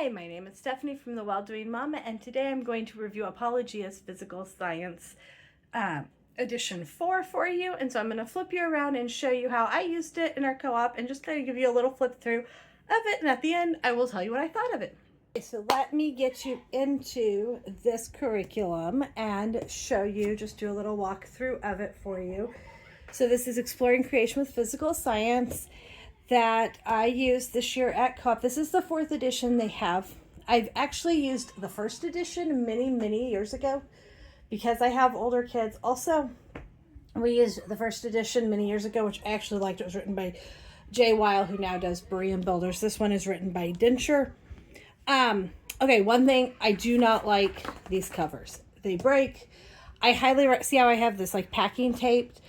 Hi, my name is Stephanie from The Well-Doing Mama, and today I'm going to review Apologia Physical Science edition 4 for you. And so I'm going to flip you around and show you how I used it in our co-op and just kind of give you a little flip through of it. And at the end, I will tell you what I thought of it. Okay, so let me get you into this curriculum and show you, just do a little walkthrough of it for you. So this is Exploring Creation with Physical Science that I used this year at co-op. This is the 4th edition they have. I've actually used the 1st edition many years ago because I have older kids. Also, we used the 1st edition many years ago, which I actually liked. It was written by Jay Weil, who now does Berean Builders. This one is written by Densher. Okay, one thing, I do not like these covers. They break. I highly see how I have this like packing taped.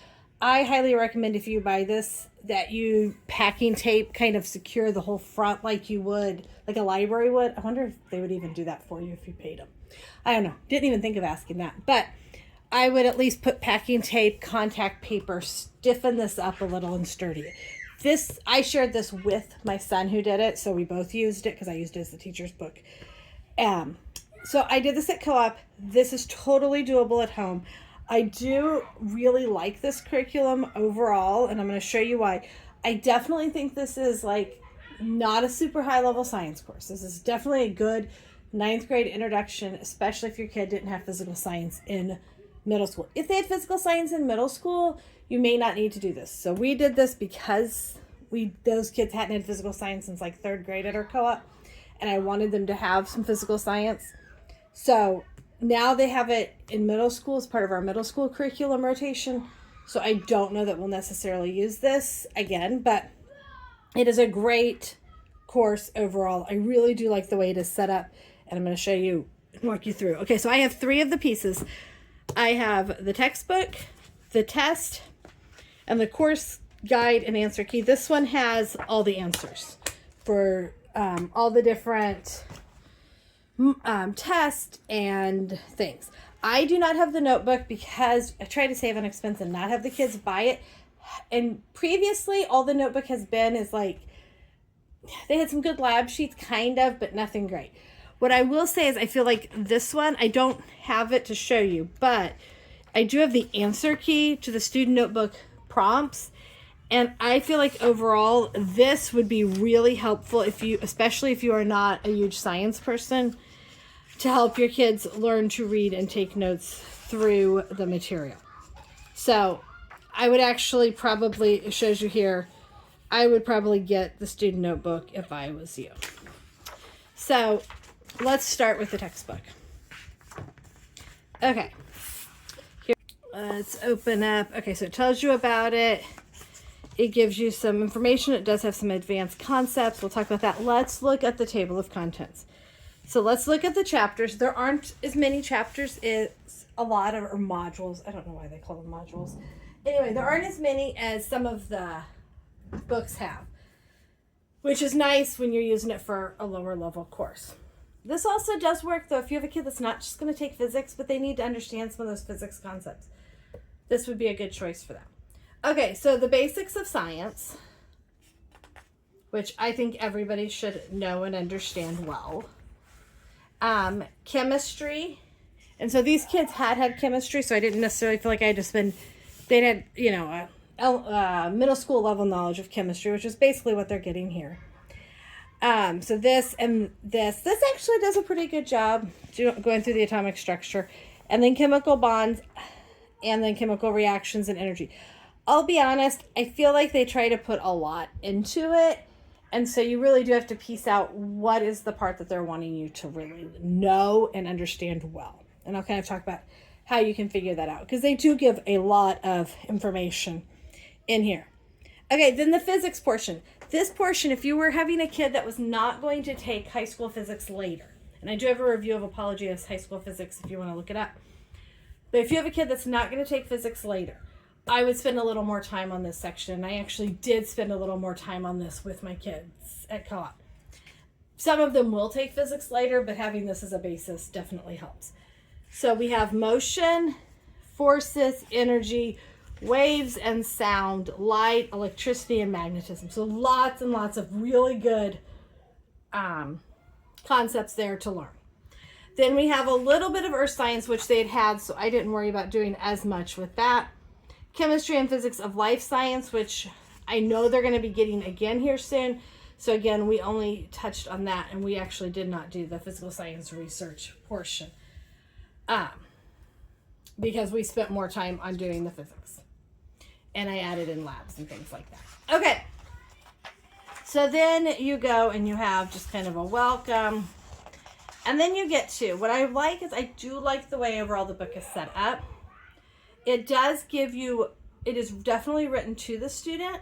I highly recommend if you buy this that you packing tape kind of secure the whole front like you would, like a library would. I wonder if they would even do that for you if you paid them. I don't know. Didn't even think of asking that. But I would at least put packing tape, contact paper, stiffen this up a little and sturdy it. This, I shared this with my son who did it, so we both used it because I used it as the teacher's book. So I did this at co-op. This is totally doable at home. I do really like this curriculum overall, and I'm going to show you why. I definitely think this is like not a super high level science course. This is definitely a good 9th grade introduction, especially if your kid didn't have physical science in middle school. If they had physical science in middle school, you may not need to do this. So we did this because those kids hadn't had physical science since like 3rd grade at our co-op, and I wanted them to have some physical science. So now they have it in middle school as part of our middle school curriculum rotation. So I don't know that we'll necessarily use this again, but it is a great course overall. I really do like the way it is set up, and I'm going to show you, walk you through. Okay, so I have 3 of the pieces. I have the textbook, the test, and the course guide and answer key. This one has all the answers for all the different test and things. I do not have the notebook because I try to save on expense and not have the kids buy it. And previously, all the notebook has been is like, they had some good lab sheets, kind of, but nothing great. What I will say is I feel like this one, I don't have it to show you, but I do have the answer key to the student notebook prompts. And I feel like overall, this would be really helpful if you, especially if you are not a huge science person, to help your kids learn to read and take notes through the material. So I would actually probably, it shows you here, I would probably get the student notebook if I was you. So let's start with the textbook. Okay, here, let's open up. Okay, so it tells you about it. It gives you some information. It does have some advanced concepts. We'll talk about that. Let's look at the table of contents. So let's look at the chapters. There aren't as many chapters. It's a lot of, or modules. I don't know why they call them modules. Anyway, there aren't as many as some of the books have, which is nice when you're using it for a lower level course. This also does work though if you have a kid that's not just going to take physics, but they need to understand some of those physics concepts. This would be a good choice for them. Okay, so the basics of science, which I think everybody should know and understand well. Chemistry. And so these kids had chemistry, so I didn't necessarily feel like I had to spend, they'd had, you know, middle school level knowledge of chemistry, which is basically what they're getting here. So this and this actually does a pretty good job going through the atomic structure, and then chemical bonds, and then chemical reactions and energy. I'll be honest, I feel like they try to put a lot into it. And so you really do have to piece out what is the part that they're wanting you to really know and understand well. And I'll kind of talk about how you can figure that out, because they do give a lot of information in here. Okay, then the physics portion. This portion, if you were having a kid that was not going to take high school physics later, and I do have a review of Apologia's high school physics if you want to look it up. But if you have a kid that's not going to take physics later, I would spend a little more time on this section. I actually did spend a little more time on this with my kids at co-op. Some of them will take physics later, but having this as a basis definitely helps. So we have motion, forces, energy, waves and sound, light, electricity, and magnetism. So lots and lots of really good concepts there to learn. Then we have a little bit of earth science, which they had, so I didn't worry about doing as much with that. Chemistry and physics of life science, which I know they're going to be getting again here soon. So again, we only touched on that, and we actually did not do the physical science research portion because we spent more time on doing the physics. And I added in labs and things like that. Okay. So then you go and you have just kind of a welcome. And then you get to, what I like is I do like the way overall the book is set up. It does give you, it is definitely written to the student.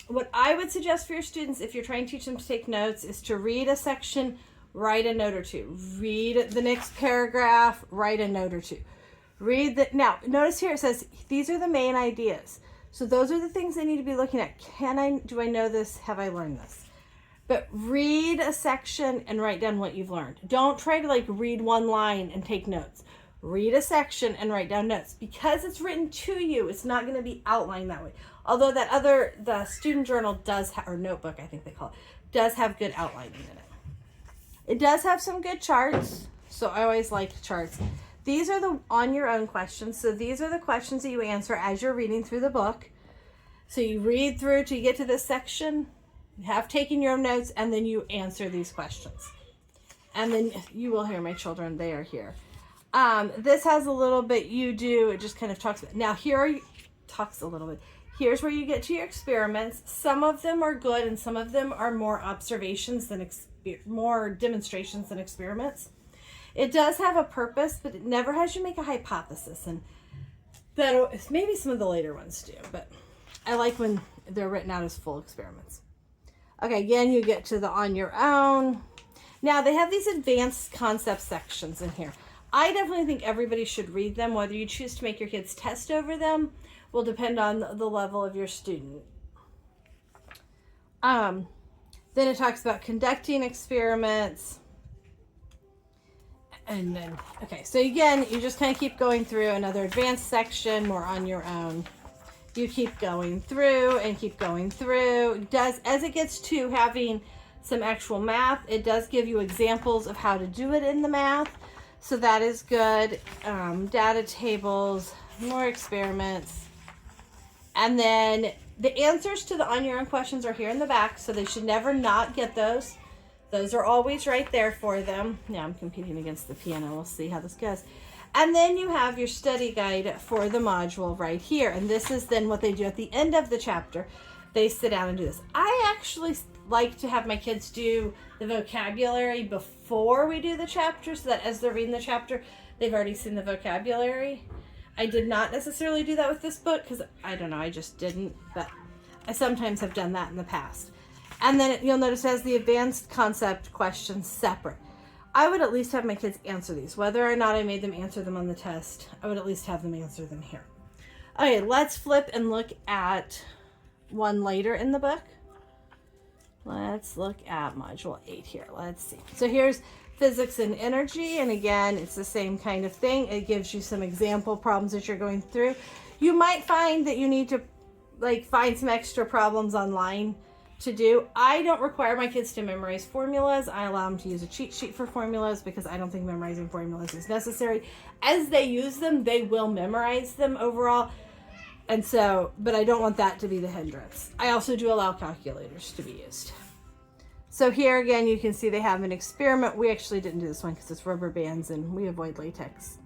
What I would suggest for your students, if you're trying to teach them to take notes, is to read a section, write a note or two. Read the next paragraph, write a note or two. Now, notice here it says, these are the main ideas. So those are the things they need to be looking at. Do I know this? Have I learned this? But read a section and write down what you've learned. Don't try to like read one line and take notes. Read a section and write down notes. Because it's written to you, it's not going to be outlined that way. Although the student journal does have, or notebook I think they call it, does have good outlining in it. It does have some good charts, so I always like charts. These are the on your own questions. So these are the questions that you answer as you're reading through the book. So you read through till you get to this section. You have taken your notes, and then you answer these questions. And then you will hear my children, they are here. This has a little bit it just kind of talks about, now talks a little bit. Here's where you get to your experiments. Some of them are good, and some of them are more observations than more demonstrations than experiments. It does have a purpose, but it never has you make a hypothesis, and that maybe some of the later ones do, but I like when they're written out as full experiments. Okay, again, you get to the on your own. Now, they have these advanced concept sections in here. I definitely think everybody should read them. Whether you choose to make your kids test over them will depend on the level of your student. Then it talks about conducting experiments. And then, okay, so again, you just kind of keep going through another advanced section, more on your own. You keep going through and keep going through. As it gets to having some actual math, it does give you examples of how to do it in the math. So that is good. Data tables, more experiments. And then the answers to the on your own questions are here in the back, so they should never not get those. Those are always right there for them. Now I'm competing against the piano. We'll see how this goes. And then you have your study guide for the module right here. And this is then what they do at the end of the chapter. They sit down and do this. I actually like to have my kids do the vocabulary before we do the chapter, so that as they're reading the chapter, they've already seen the vocabulary. I did not necessarily do that with this book because, I don't know, I just didn't. But I sometimes have done that in the past. And then you'll notice it has the advanced concept questions separate. I would at least have my kids answer these. Whether or not I made them answer them on the test, I would at least have them answer them here. Okay, let's flip and look at one later in the book. Let's look at Module 8 here. Let's see. So here's physics and energy. And again, it's the same kind of thing. It gives you some example problems that you're going through. You might find that you need to find some extra problems online to do. I don't require my kids to memorize formulas. I allow them to use a cheat sheet for formulas because I don't think memorizing formulas is necessary. As they use them, they will memorize them overall. And so, but I don't want that to be the hindrance. I also do allow calculators to be used. So here again, you can see they have an experiment. We actually didn't do this one because it's rubber bands and we avoid latex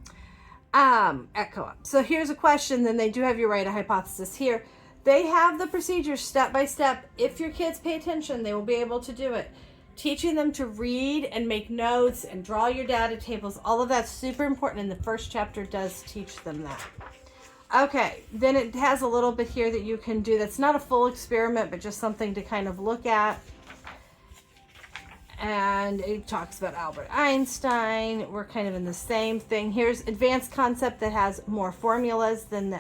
at co-op. So here's a question. Then they do have you write a hypothesis here. They have the procedures step by step. If your kids pay attention, they will be able to do it. Teaching them to read and make notes and draw your data tables, all of that's super important, and the first chapter does teach them that. Okay, then it has a little bit here that you can do that's not a full experiment, but just something to kind of look at. And it talks about Albert Einstein. We're kind of in the same thing. Here's advanced concept that has more formulas than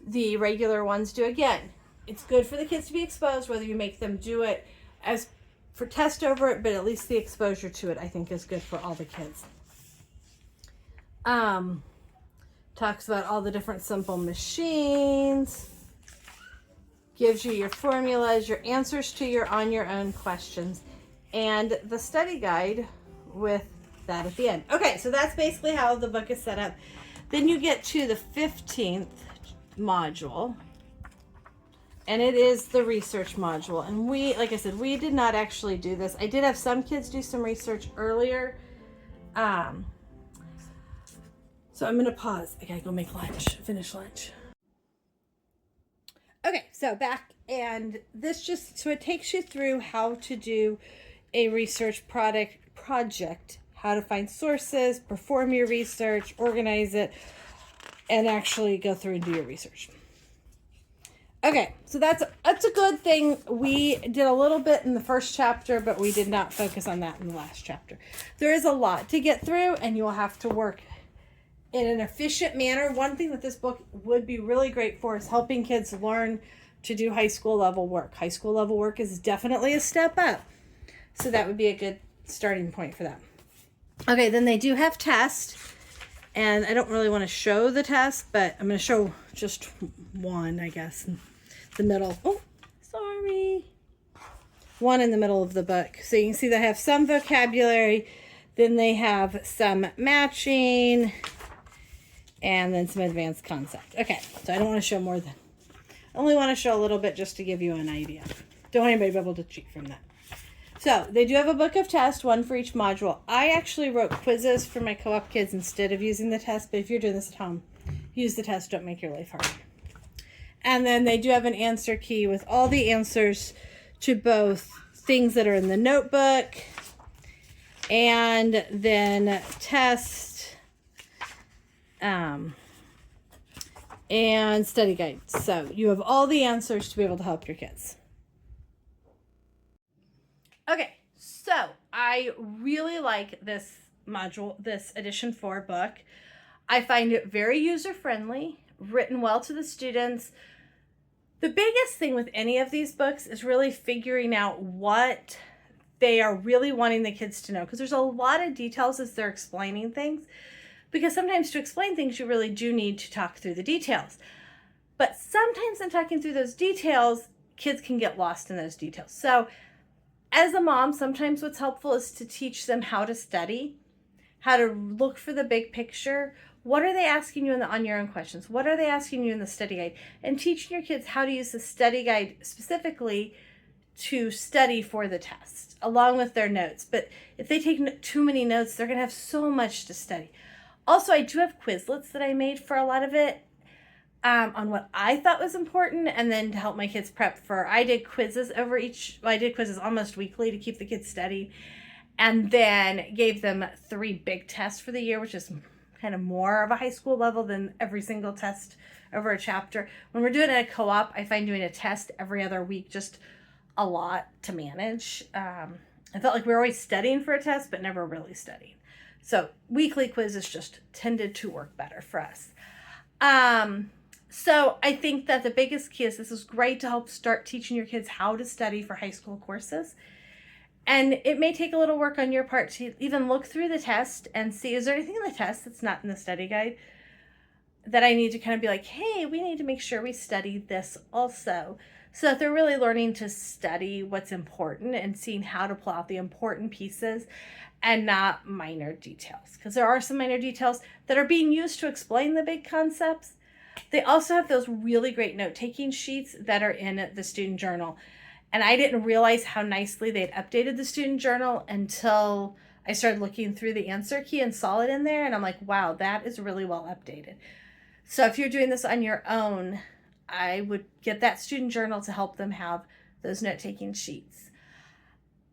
the regular ones do. Again, it's good for the kids to be exposed, whether you make them do it as for test over it, but at least the exposure to it, I think, is good for all the kids. Talks about all the different simple machines. Gives you your formulas, your answers to your on your own questions. and the study guide with that at the end. Okay, so that's basically how the book is set up. Then you get to the 15th module, and it is the research module. And we, like I said, we did not actually do this. I did have some kids do some research earlier. So I'm going to pause. I got to go make lunch, finish lunch. Okay, so back, and this just, so it takes you through how to do a research project, how to find sources, perform your research, organize it, and actually go through and do your research. Okay, so that's a good thing. We did a little bit in the first chapter, but we did not focus on that in the last chapter. There is a lot to get through, and you will have to work in an efficient manner. One thing that this book would be really great for is helping kids learn to do high school level work. High school level work is definitely a step up. So that would be a good starting point for them. Okay, then they do have tests. And I don't really want to show the test, but I'm going to show just one, I guess, in the middle. Oh, sorry. One in the middle of the book. So you can see they have some vocabulary. Then they have some matching. And then some advanced concept. Okay, so I don't want to show more than, I only want to show a little bit just to give you an idea. Don't want anybody to be able to cheat from that. So they do have a book of tests, one for each module. I actually wrote quizzes for my co-op kids instead of using the test, but if you're doing this at home, use the test, don't make your life hard. And then they do have an answer key with all the answers to both things that are in the notebook and then tests, and study guides. So you have all the answers to be able to help your kids. Okay, so I really like this module, this edition 4 book. I find it very user-friendly, written well to the students. The biggest thing with any of these books is really figuring out what they are really wanting the kids to know, because there's a lot of details as they're explaining things. Because sometimes to explain things, you really do need to talk through the details. But sometimes in talking through those details, kids can get lost in those details. So as a mom, sometimes what's helpful is to teach them how to study, how to look for the big picture. What are they asking you on your own questions? What are they asking you in the study guide? And teaching your kids how to use the study guide specifically to study for the test, along with their notes. But if they take too many notes, they're going to have so much to study. Also, I do have Quizlets that I made for a lot of it on what I thought was important, and then to help my kids prep for, I did quizzes I did quizzes almost weekly to keep the kids steady, and then gave them 3 big tests for the year, which is kind of more of a high school level than every single test over a chapter. When we're doing a co-op, I find doing a test every other week just a lot to manage. I felt like we were always studying for a test, but never really studying. So weekly quizzes just tended to work better for us. So I think that the biggest key is this is great to help start teaching your kids how to study for high school courses. And it may take a little work on your part to even look through the test and see, is there anything in the test that's not in the study guide that I need to kind of be like, hey, we need to make sure we study this also. So that they're really learning to study what's important and seeing how to pull out the important pieces and not minor details. Because there are some minor details that are being used to explain the big concepts. They also have those really great note-taking sheets that are in the student journal. And I didn't realize how nicely they'd updated the student journal until I started looking through the answer key and saw it in there. And I'm like, wow, that is really well updated. So if you're doing this on your own, I would get that student journal to help them have those note-taking sheets.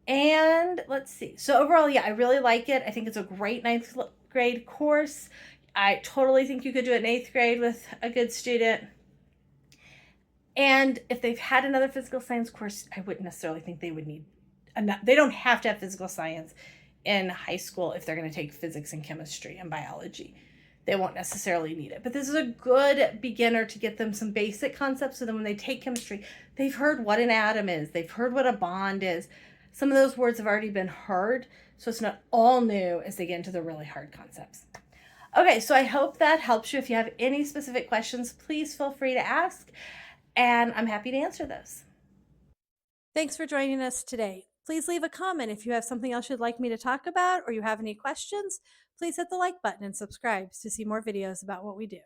And let's see. So overall, yeah, I really like it. I think it's a great 9th grade course. I totally think you could do it in 8th grade with a good student. And if they've had another physical science course, I wouldn't necessarily think they would need, they don't have to have physical science in high school if they're going to take physics and chemistry and biology. They won't necessarily need it. But this is a good beginner to get them some basic concepts so then when they take chemistry, they've heard what an atom is. They've heard what a bond is. Some of those words have already been heard, so it's not all new as they get into the really hard concepts. Okay, so I hope that helps you. If you have any specific questions, please feel free to ask, and I'm happy to answer those. Thanks for joining us today. Please leave a comment if you have something else you'd like me to talk about or you have any questions. Please hit the like button and subscribe to see more videos about what we do.